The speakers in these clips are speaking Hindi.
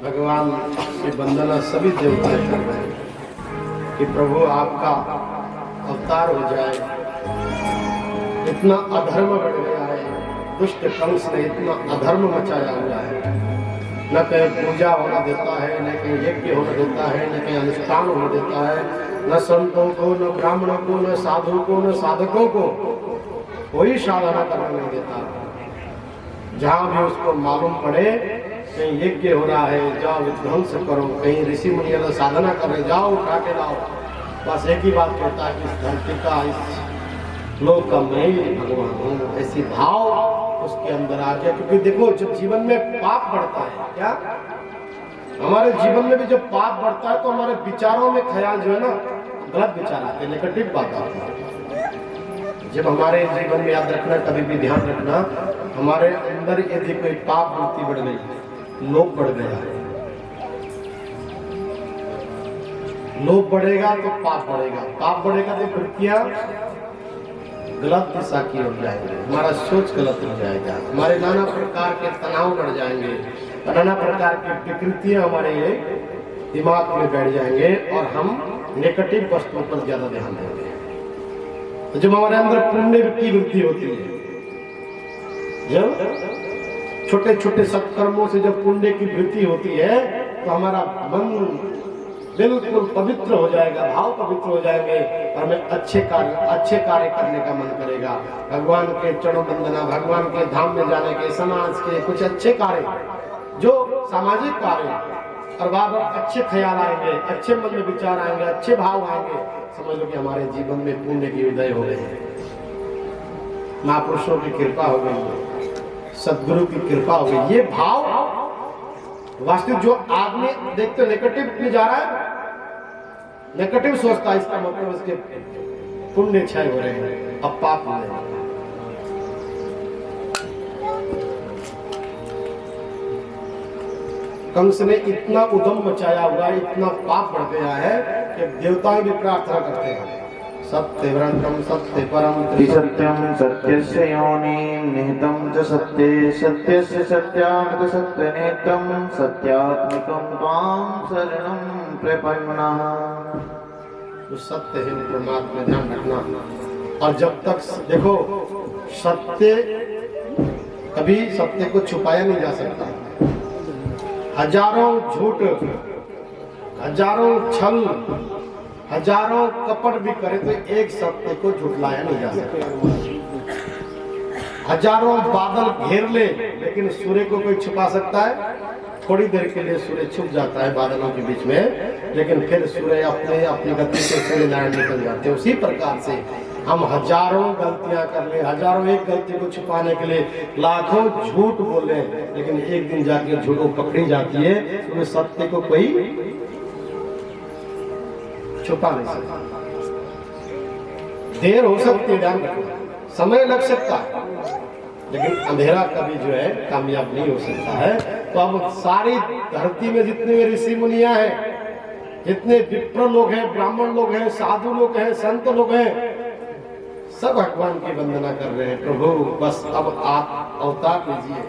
भगवान की वंदना सभी देवता कर रहे हैं कि प्रभु आपका अवतार हो जाए। इतना अधर्म बढ़ गया है, दुष्ट कंस ने इतना अधर्म मचाया हुआ है। न कहीं पूजा होना देता है, न कहीं यज्ञ होने देता है, न कहीं अनुष्ठान होने देता है, न संतों को, न ब्राह्मणों को, न साधु को, न साधकों को कोई साधना करने नहीं देता। जहाँ भी उसको मालूम पड़े कहीं यज्ञ हो रहा है, जाओ विध्वंस करो, कहीं ऋषि मुनि साधना कर रहे, जाओ उठा के लाओ। बस एक ही बात कहता है कि इस धरती का, इस लोक का मैं ही भगवान हूँ। ऐसी भाव उसके अंदर आ गया। क्योंकि देखो जब जीवन में पाप बढ़ता है, क्या हमारे जीवन में भी जब पाप बढ़ता है तो हमारे विचारों में ख्याल जो है ना गलत विचार आते हैं, नेगेटिव बात आती है। जब हमारे जीवन में, याद रखना, कभी भी ध्यान रखना, हमारे अंदर यदि कोई पाप वृत्ति बढ़ गई, लोभ बढ़ गया, लोभ बढ़ेगा तो पाप बढ़ेगा, पाप बढ़ेगा तो वृत्तियां गलत दिशा की ओर जाएंगे, हमारा सोच गलत हो जाएगा, हमारे नाना प्रकार के तनाव बढ़ जाएंगे, नाना प्रकार की विकृतियां हमारे दिमाग में बैठ जाएंगे और हम नेगेटिव वस्तुओं पर ज्यादा ध्यान देंगे। तो जब हमारे अंदर पुण्य की वृद्धि होती है, जब छोटे छोटे सत्कर्मों से जब पुण्य की वृद्धि होती है तो हमारा मन बिल्कुल पवित्र हो जाएगा, भाव पवित्र हो जाएंगे और हमें अच्छे कार्य करने का मन करेगा। भगवान के चरणों वंदना, भगवान के धाम में जाने के, समाज के कुछ अच्छे कार्य, जो सामाजिक कार्य, और बार बार अच्छे ख्याल आएंगे, अच्छे मन में विचार आएंगे, अच्छे भाव आएंगे, समझ लो कि हमारे जीवन में पुण्य की उदय हो गए, महापुरुषों की कृपा हो गई, सदगुरु की कृपा हो गई। ये भाव वास्तविक जो आदमी देखते नेगेटिव में जा रहा है, नेगेटिव सोचता है, इसका मतलब उसके पुण्य क्षय हो रहे हैं, अब पाप हो रहे हैं। कंस ने इतना उद्यम मचाया हुआ, इतना पाप बढ़ गया है कि देवता भी प्रार्थना करते हैं, सत्यव्रतम सत्य परम सत्यम सत्यस्य योनिं निहितं च सत्ये सत्यस्य सत्यात् सत्यनेत्रं सत्यात्मकं त्वां शरणं प्रपन्नः। जो सत्य है परमात्मा ध्यान रखना। और जब तक देखो सत्य, कभी सत्य को छुपाया नहीं जा सकता। हजारों झूठ, हजारों छल, हजारों कपट भी करे तो एक सत्य को झुठलाया नहीं जा सकता। हजारों बादल घेर ले लेकिन सूर्य को कोई छुपा सकता है? थोड़ी देर के लिए सूर्य छुप जाता है बादलों के बीच में, लेकिन फिर सूर्य अपनी गति से सूर्य नारायण निकल जाते हैं। उसी प्रकार से हम हजारों गलतियां कर ले, हजारों एक गलती को छुपाने के लिए लाखों झूठ बोले, लेकिन एक दिन जाके झूठ पकड़ी जाती है तो सत्य को कोई छुपा नहीं सकता। देर हो सकती है, ध्यान रखना, समय लग सकता है, लेकिन अंधेरा कभी जो है कामयाब नहीं हो सकता है। तो अब सारी धरती में जितने भी ऋषि मुनियां हैं, जितने विप्र लोग हैं, ब्राह्मण लोग हैं, साधु लोग हैं, संत लोग हैं, सब भगवान की वंदना कर रहे हैं। प्रभु बस अब आप अवतार लीजिए।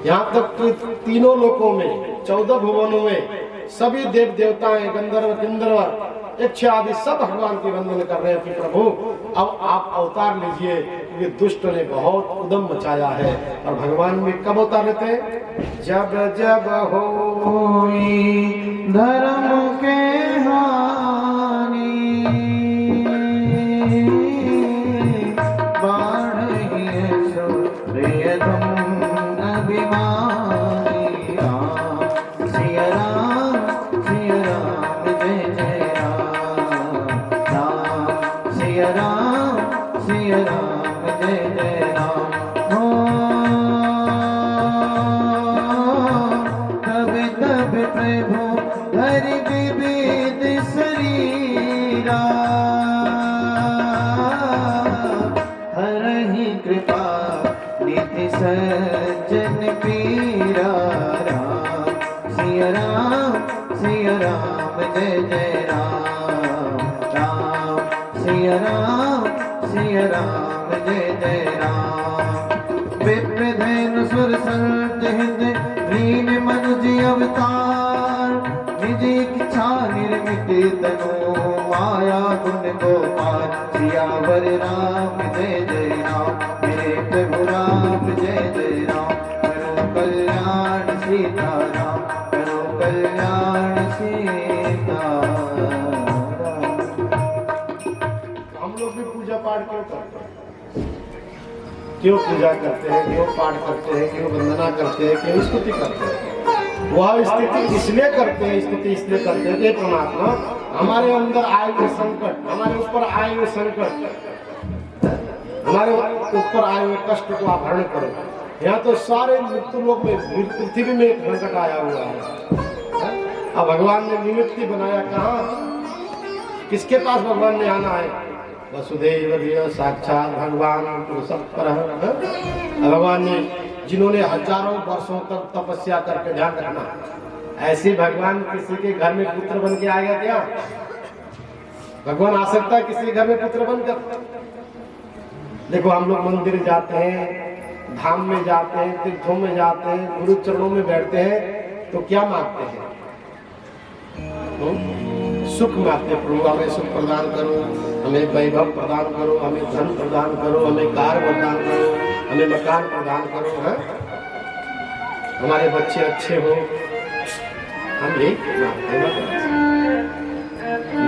यहाँ तक तो तीनों लोकों में, 14 भुवनों में सभी देव देवताएं, गंधर्व, किन्नर, यक्ष आदि सब भगवान की वंदना कर रहे हैं कि प्रभु अब आप अवतार लीजिए, क्योंकि दुष्ट ने बहुत उद्यम मचाया है। और भगवान में कब अवतार लेते हैं? जब जब होई धर्म के हानि बाढ़िए सूर्य तुम अभिमानी। राम सिया राम जय जय राम, राम सिया राम जय जय राम। तब तब प्रभु हरि विविध शरीरा, हरहि कृपा निधि सज्जन पीरा। राम सिया राम जय जय राम, राम सिया राम जय जय राम। विप्रधेनु सुर संत हिंद लीन मनुज अवतार निज इच्छा निर्मित तनु माया गुण गोपाल सियावर राम जय जय राम मेरे प्रभु राम जय जय राम करो कल्याण सीताराम करो कल्याण सीताराम। हम लोग भी पूजा पाठ क्यों करते हैं? क्यों पूजा करते हैं, क्यों पाठ करते हैं, क्यों वंदना करते हैं, क्यों स्तुति करते हैं? वह स्थिति इसलिए करते हैं, स्तुति इसलिए करते हैं कि परमात्मा हमारे अंदर आए हुए संकट, हमारे ऊपर आए हुए संकट, हमारे ऊपर आए हुए कष्ट को आप हरण करो। यहाँ तो सारे मृत्यु लोक में, पृथ्वी में एक संकट आया हुआ है। अब भगवान ने निमित्त बनाया कहाँ? किसके पास भगवान ने आना है? वसुदेव साक्षात भगवान भगवान ने, जिन्होंने हजारों वर्षों तक तपस्या करके, ध्यान रखना, ऐसे भगवान किसी के घर में पुत्र बन के आएगा क्या? भगवान आ सकता है किसी घर में पुत्र बनकर? देखो हम लोग मंदिर जाते हैं, धाम में जाते हैं, तीर्थों में जाते हैं, गुरु चरणों में बैठते हैं, तो क्या मांगते हैं? सुख मांगते हैं, प्रभु हमें सुख प्रदान करो, हमें वैभव प्रदान करो, हमें धन प्रदान करो, हमें कार प्रदान करो, हमें मकान प्रदान करो, है? हमारे बच्चे अच्छे हो, हम यही मांगते हैं।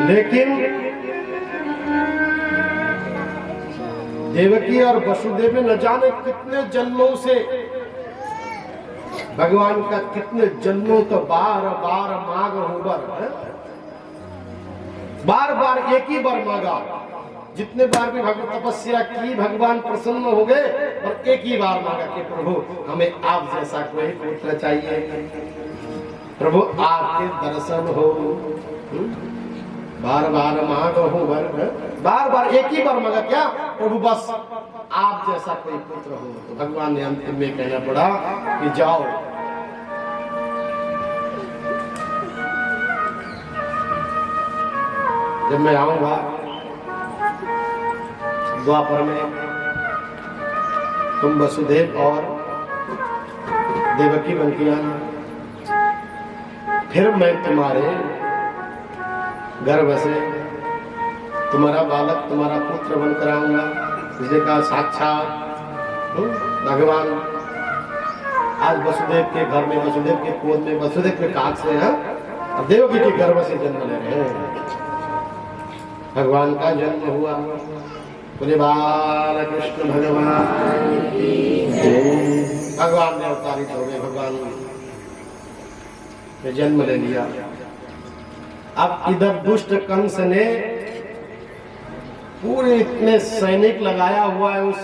लेकिन देवकी और वसुदेव ने न जाने कितने जन्मों से भगवान का, कितने जन्मों तो बार बार मांग होकर, बार बार एक ही बार मांगा। जितने बार भी भगवान तपस्या की, भगवान प्रसन्न हो गए और एक ही बार मांगा कि प्रभु हमें आप जैसा कोई पुत्र चाहिए, प्रभु आपके दर्शन हो। बार बार मांगो हो, बार बार एक ही बार मांगा, क्या प्रभु बस आप जैसा कोई पुत्र हो। तो भगवान ने अंतिम में कहना पड़ा कि जाओ, जब मैं आऊंगा द्वापर में, तुम वसुदेव और देवकी बन के आना, फिर मैं तुम्हारे गर्भ से तुम्हारा बालक, तुम्हारा पुत्र बनकर आऊंगा। इसलिए कहा साक्षात भगवान आज वसुदेव के घर में, वसुदेव के गोद में, वसुदेव के काक से है, और देवकी के गर्भ से जन्म ले रहे हैं। भगवान का जन्म हुआ, बोले बाल कृष्ण भगवान, भगवान ने अवतारित हो गए, भगवान ने जन्म ले लिया। अब इधर दुष्ट कंस ने पूरे इतने सैनिक लगाया हुआ है उस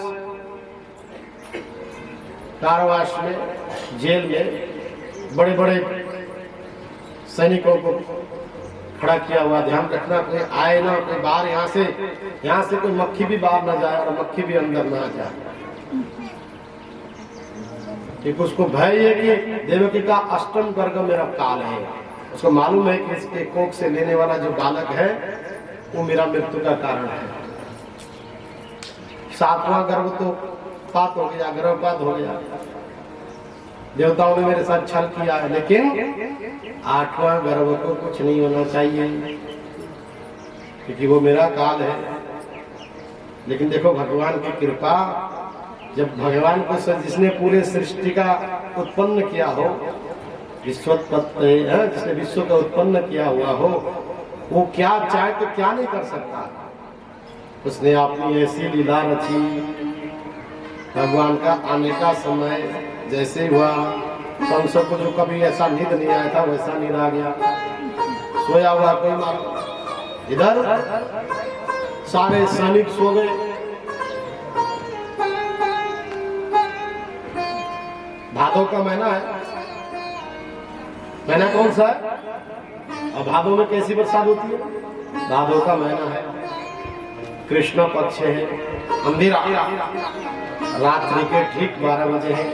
कारावास में, जेल में बड़े बड़े सैनिकों को खड़ा किया हुआ। ध्यान रखना, कोई आए ना, कोई बाहर, यहाँ से कोई मक्खी भी बाहर ना जाए और मक्खी भी अंदर ना जाए। क्योंकि उसको भय है कि देवकी का अष्टम गर्भ मेरा काल है, उसको मालूम है कि इसके कोख से लेने वाला जो बालक है वो मेरा मृत्यु का कारण है। 7वां गर्भ तो पात हो गया, गर्भपात हो गया, देवताओं ने मेरे साथ छल किया है, लेकिन 8वां गर्भ को कुछ नहीं होना चाहिए क्योंकि वो मेरा काल है। लेकिन देखो भगवान की कृपा, जब भगवान को जिसने पूरे सृष्टि का उत्पन्न किया हो, विश्वोत्पत्ति, जिसने विश्व का उत्पन्न किया हुआ हो, वो क्या चाहे तो क्या नहीं कर सकता। उसने अपनी ऐसी लीला रची, भगवान का आने का समय जैसे हुआ, कंसों को जो कभी ऐसा नींद नहीं आया था वैसा नींद आ गया, सोया हुआ कोई मालूम। इधर सारे सैनिक सो गए, भादों का महीना है, महीना कौन सा है? और भादों में कैसी बरसात होती है? भादों का महीना है, कृष्ण पक्ष है, अंधेरा, रात्रि के ठीक 12 बजे है,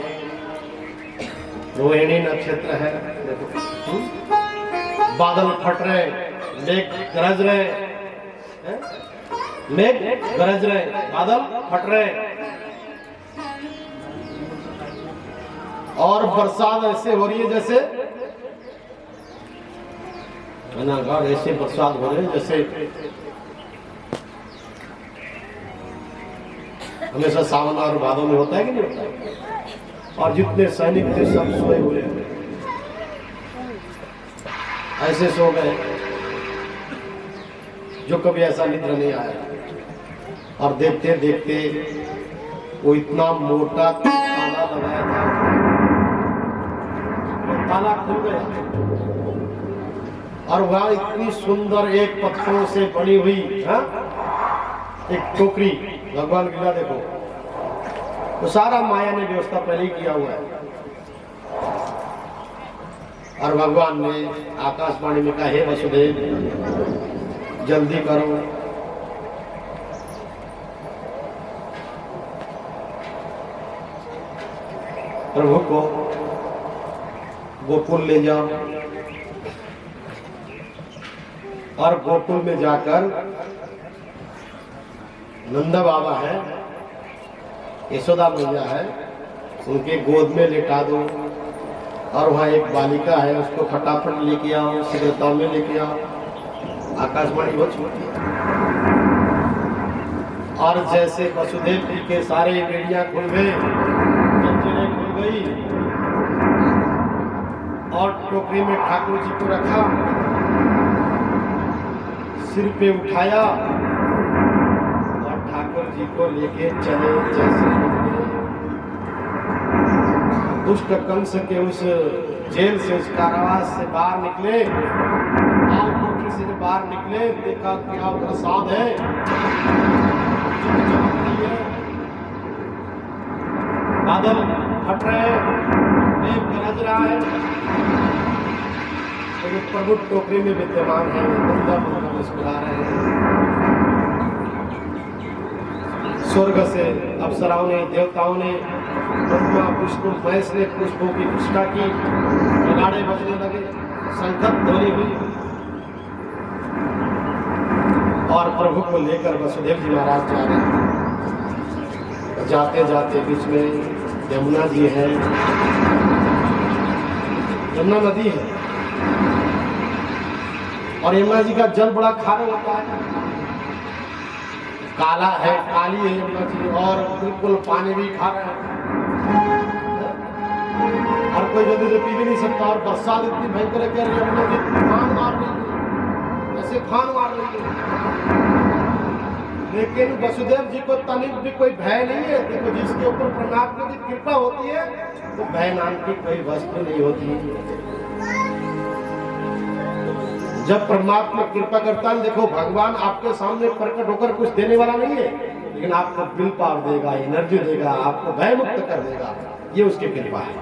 रोहिणी नक्षत्र है, बादल फट रहे, मेघ गरज रहे, मेघ गरज रहे, बादल फट रहे, और बरसात ऐसे हो रही है जैसे अनागार, ऐसे बरसात हो रही है जैसे हमेशा सावन और भादों में होता है कि नहीं होता है। और जितने सैनिक थे सब सोए हुए ऐसे सो गए जो कभी ऐसा निद्र नहीं आया। और देखते देखते वो इतना मोटा ताला लगाया था, ताला खुल गया और वहां इतनी सुंदर एक पत्थरों से बनी हुई एक टोकरी भगवान गिरा। देखो तो सारा माया ने व्यवस्था पहले ही किया हुआ है। और भगवान ने आकाशवाणी में कहा, हे वसुदेव जल्दी करो, प्रभु को गोकुल ले जाओ। और गोकुल में जाकर नंदा बाबा है, यशोदा मैया है, उनके गोद में लेटा दो। और वहाँ एक बालिका है, उसको फटाफट लेके आओ, शीघ्रता में लेके आओ। आकाशवाणी बहुत छोटी है। और जैसे वसुदेव जी के सारे बेड़ियां खुल गए, जंजीरें खुल गई और टोकरी में ठाकुर जी को रखा, सिर पे उठाया और ठाकुर जी को लेके चले। जैसे दुष्ट कंस के उस जेल से, उस कारावास से बाहर निकले, कोठरी से बाहर निकले, देखा क्या प्रसाद है, बादल फट रहे हैं, मेघ गरज रहा है। तो वो प्रभु टोकरी में विद्यमान है, मुंदा मुंदा मुस्कुरा रहे हैं। स्वर्ग से अप्सराओं ने, देवताओं ने, ब्रह्मा विष्णु महेश ने पुष्पों की पुष्टा की, नगाड़े बजने लगे, संकट ध्वनि हुई। और प्रभु को लेकर वसुदेव जी महाराज जा रहे हैं। जाते जाते बीच में यमुना जी है, यमुना नदी है। और यमुना जी का जल बड़ा खारा होता है, काला है, काली है यमुना जी, और बिल्कुल पानी भी खारा है। और कोई जल्दी से पी भी नहीं सकता। और बरसात इतनी भयंकर है कि यमुना जी खान मार रही है, ऐसे खान मार रही है। लेकिन वसुदेव जी को तनिक भी कोई भय नहीं है। देखो, जिसके ऊपर परमात्मा की कृपा होती है तो भय नाम की कोई वस्तु नहीं होती। जब परमात्मा कृपा करता है, देखो भगवान आपके सामने प्रकट होकर कुछ देने वाला नहीं है, लेकिन आपको विल पावर देगा, एनर्जी देगा, आपको भय मुक्त कर देगा। ये उसकी कृपा है।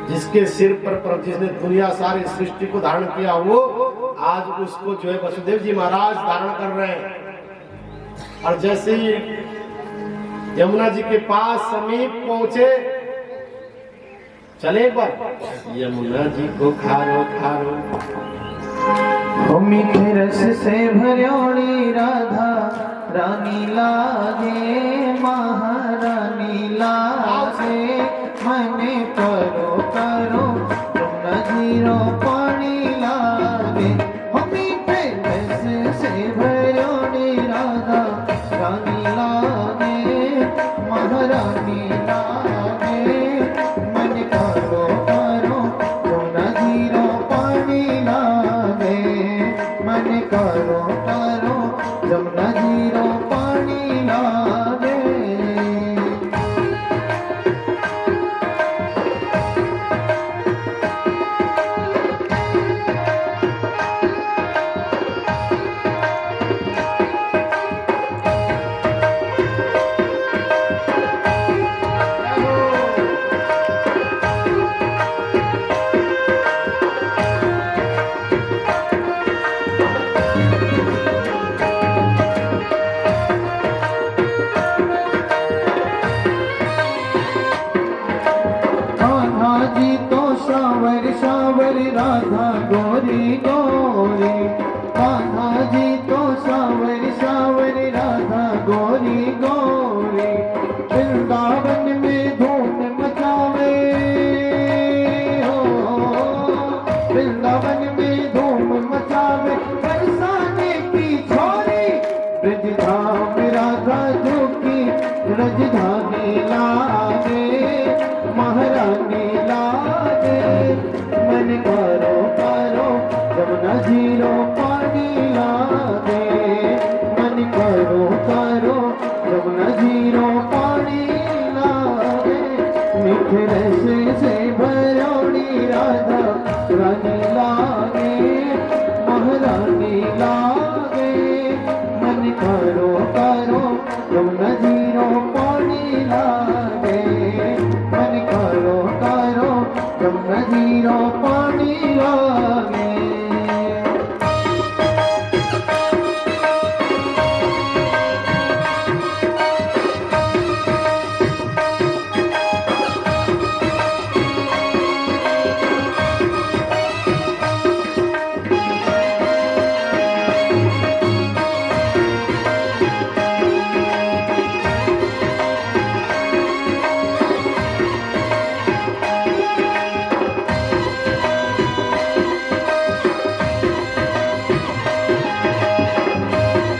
जिसके सिर पर जिसने दुनिया सारी सृष्टि को धारण किया, वो आज उसको जो है वसुदेव जी महाराज धारण कर रहे हैं। और जैसे ही यमुना जी के पास समीप पहुंचे, चले पर यमुना जी को खारो खारो, मीठे रस से भर्योड़ी राधा रानी लागे, महारानी लागे। मने करो करो तुम नजीरो पानी लागे। मीठे रस से भर्योड़ी राधा रानी लागे, महारानी लागे। मन करो करो तुम नजीरो पानी लागे। मन करो करो जब नजीरो पानी लागे। राधा गोरी गोरी, कान्हा जी तो सावर सावर राधा गोरी गोरी। वृंदावन में धूम मचा ब्रज धाम राधा जो की राजधानी लागे महारानी लागे मन करो करो यमुना जीरो पानी लागे मन करो करो